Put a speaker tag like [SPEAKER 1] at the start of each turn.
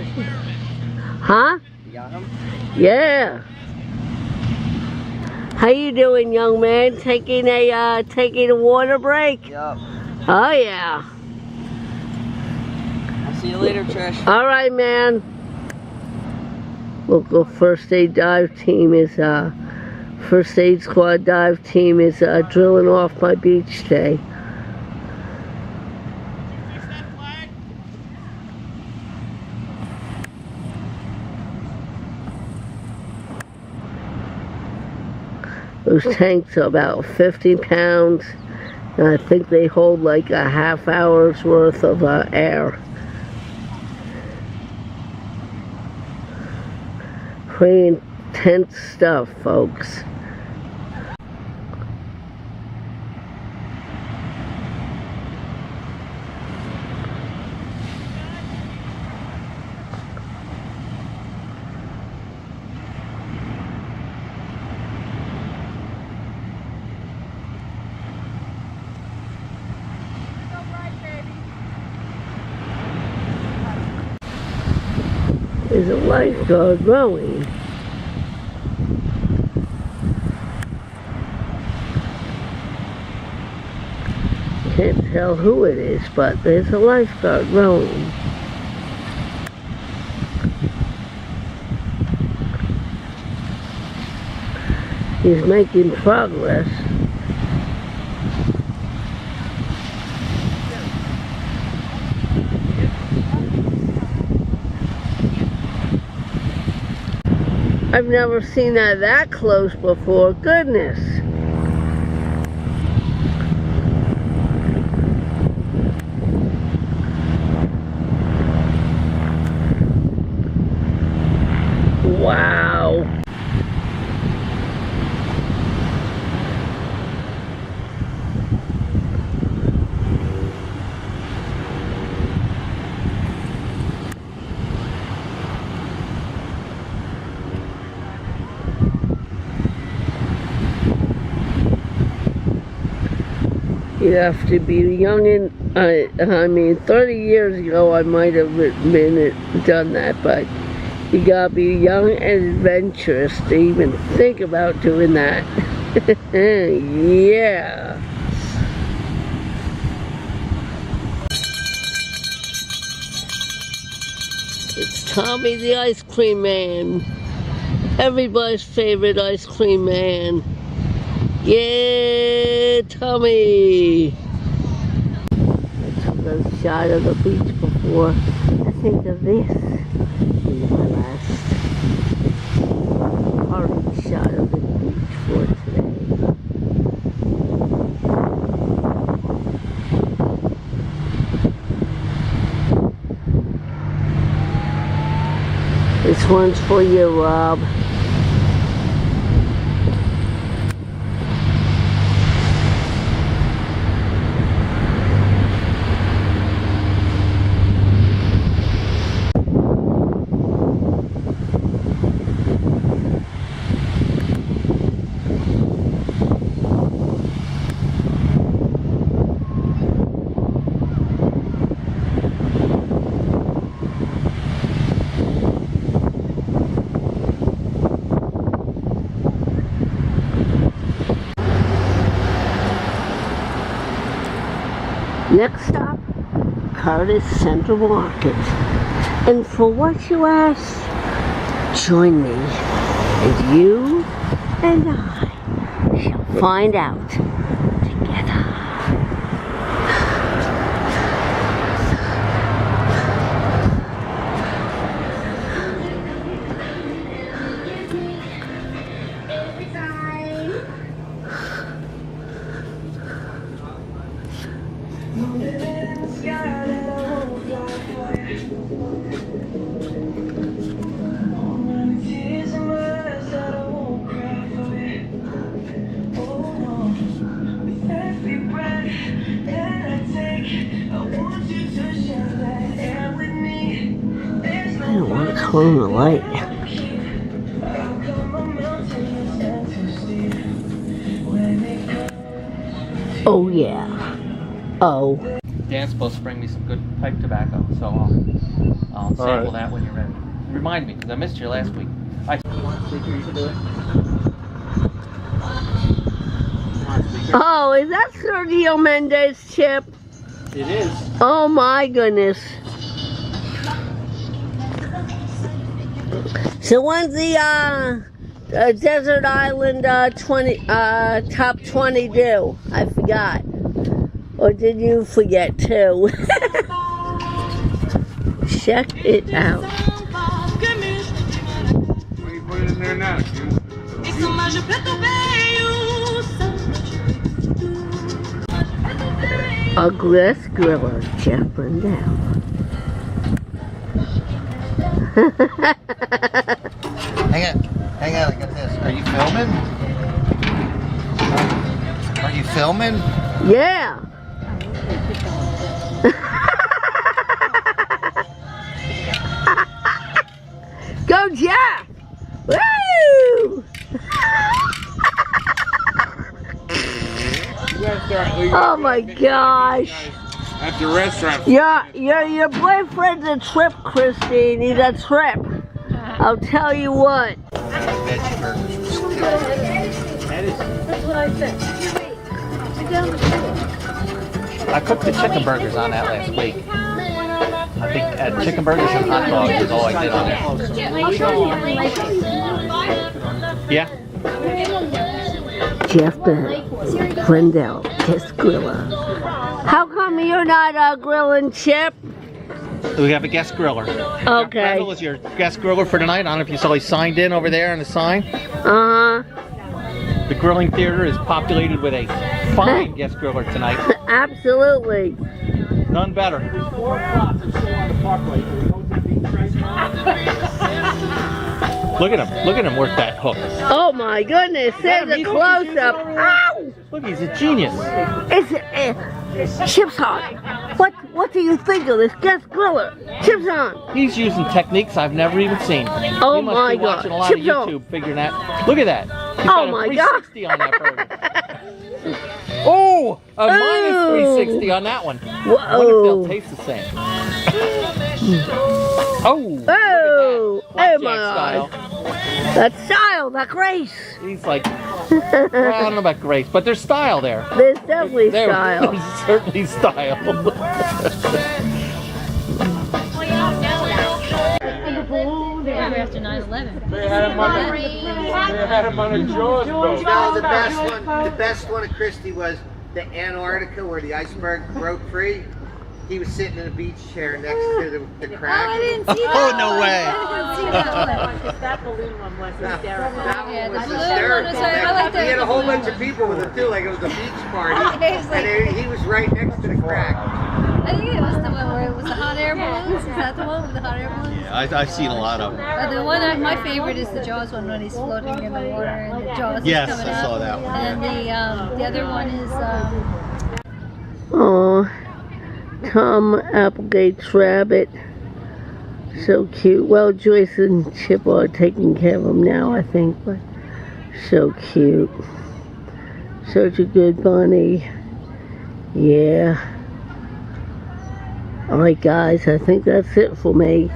[SPEAKER 1] fishing?
[SPEAKER 2] Huh?
[SPEAKER 1] You got him?
[SPEAKER 2] Yeah. How you doing, young man? Taking a water break?
[SPEAKER 1] Yup.
[SPEAKER 2] Oh yeah.
[SPEAKER 1] I'll see you later, Trish.
[SPEAKER 2] All right, man. Local first aid dive team is first aid squad dive team is drilling off my beach today. Those tanks are about 50 pounds, and I think they hold like a half hour's worth of air. Pretty intense stuff, folks. There's a lifeguard rowing. Can't tell who it is, but there's a lifeguard rowing. He's making progress. I've never seen that close before. Goodness. Wow. You have to be young and, I mean, 30 years ago I might have done that, but you gotta be young and adventurous to even think about doing that. Yeah. It's Tommy the Ice Cream Man. Everybody's favorite ice cream man. Yeah, Tommy! I took a shot of the beach before. I think of this being my last party shot of the beach for today. This one's for you, Rob. Next stop, Curtis Central Market. And for what you ask, join me, and you and I shall find out together. I don't want to come on the light. Oh yeah. Oh.
[SPEAKER 1] Dan's supposed to bring me some good pipe tobacco, so I'll sample that when you're ready. Remind me, because I missed you last week.
[SPEAKER 2] Oh, is that Sergio Mendes, Chip?
[SPEAKER 1] It is.
[SPEAKER 2] Oh my goodness. So when's the Desert Island top 20 due? I forgot. Or did you forget too? Check it out.
[SPEAKER 3] What do you put in there now, Q?
[SPEAKER 2] A grass griller, Jeff Brendel.
[SPEAKER 4] Hang on, I got this. Are you filming? Are you filming?
[SPEAKER 2] Yeah. Go Jeff! Woo! Oh my gosh!
[SPEAKER 3] At the restaurant.
[SPEAKER 2] Your boyfriend's a trip, Christine. He's a trip. I'll tell you what.
[SPEAKER 4] Veggie burgers.
[SPEAKER 5] That's what I said. Sit down the table.
[SPEAKER 1] I cooked the chicken burgers on that last week. I think chicken burgers and hot dogs is all I did on there.
[SPEAKER 5] I'll show you.
[SPEAKER 1] Yeah?
[SPEAKER 2] Jeff Brendel, guest griller. How come you're not grilling, Chip?
[SPEAKER 1] We have a guest griller.
[SPEAKER 2] Okay.
[SPEAKER 1] Brendel is your guest griller for tonight. I don't know if you saw he signed in over there on the sign.
[SPEAKER 2] Uh-huh.
[SPEAKER 1] The grilling theater is populated with a fine guest griller tonight.
[SPEAKER 2] Absolutely.
[SPEAKER 1] None better. Look at him work that hook.
[SPEAKER 2] Oh my goodness, there's a close-up. Ow!
[SPEAKER 1] Look, he's a genius.
[SPEAKER 2] It's Chip's on. What do you think of this guest griller? Chip's on.
[SPEAKER 1] He's using techniques I've never even seen.
[SPEAKER 2] Oh
[SPEAKER 1] he must
[SPEAKER 2] my
[SPEAKER 1] be watching
[SPEAKER 2] God.
[SPEAKER 1] a lot
[SPEAKER 2] Chip's
[SPEAKER 1] of
[SPEAKER 2] on.
[SPEAKER 1] YouTube figuring that. Look at that. He's
[SPEAKER 2] Oh
[SPEAKER 1] got a
[SPEAKER 2] my God.
[SPEAKER 1] 360 on that burger. Oh, a minus 360 on that one. I wonder if they'll taste the same. Oh,
[SPEAKER 2] Oh,
[SPEAKER 1] look at that.
[SPEAKER 2] oh my
[SPEAKER 1] Blackjack
[SPEAKER 2] God.
[SPEAKER 1] style.
[SPEAKER 2] That style, that grace.
[SPEAKER 1] He's like, well, I don't know about grace, but there's style there.
[SPEAKER 2] There's definitely style.
[SPEAKER 1] There's certainly style.
[SPEAKER 5] After 9/11.
[SPEAKER 3] They had him on a Jaws boat.
[SPEAKER 4] No, the best one of Christie was the Antarctica where the iceberg broke free. He was sitting in a beach chair next to the crack.
[SPEAKER 5] Oh, I didn't see that.
[SPEAKER 4] Oh, no way.
[SPEAKER 5] I didn't see that one.
[SPEAKER 6] That balloon one was hysterical.
[SPEAKER 5] Yeah, the
[SPEAKER 4] was
[SPEAKER 5] balloon
[SPEAKER 4] hysterical.
[SPEAKER 5] one was- I like
[SPEAKER 4] He had
[SPEAKER 5] the
[SPEAKER 4] a whole
[SPEAKER 5] balloon
[SPEAKER 4] bunch of people with him too, like it was a beach party.
[SPEAKER 5] It was like-
[SPEAKER 4] And he was right next to the crack.
[SPEAKER 5] I think it was the one where it was the hot air balloons. Is that the one with the hot air balloons?
[SPEAKER 4] Yeah, I've seen a lot of them.
[SPEAKER 5] The one my favorite is the Jaws one when he's floating in the water and the Jaws
[SPEAKER 4] Yes,
[SPEAKER 5] is coming
[SPEAKER 4] I
[SPEAKER 5] out.
[SPEAKER 4] saw that one.
[SPEAKER 5] And then the other one is
[SPEAKER 2] Oh, Tom Applegate's rabbit. So cute. Well, Joyce and Chip are taking care of him now, I think, but so cute. Such a good bunny. Yeah. Alright guys, I think that's it for me.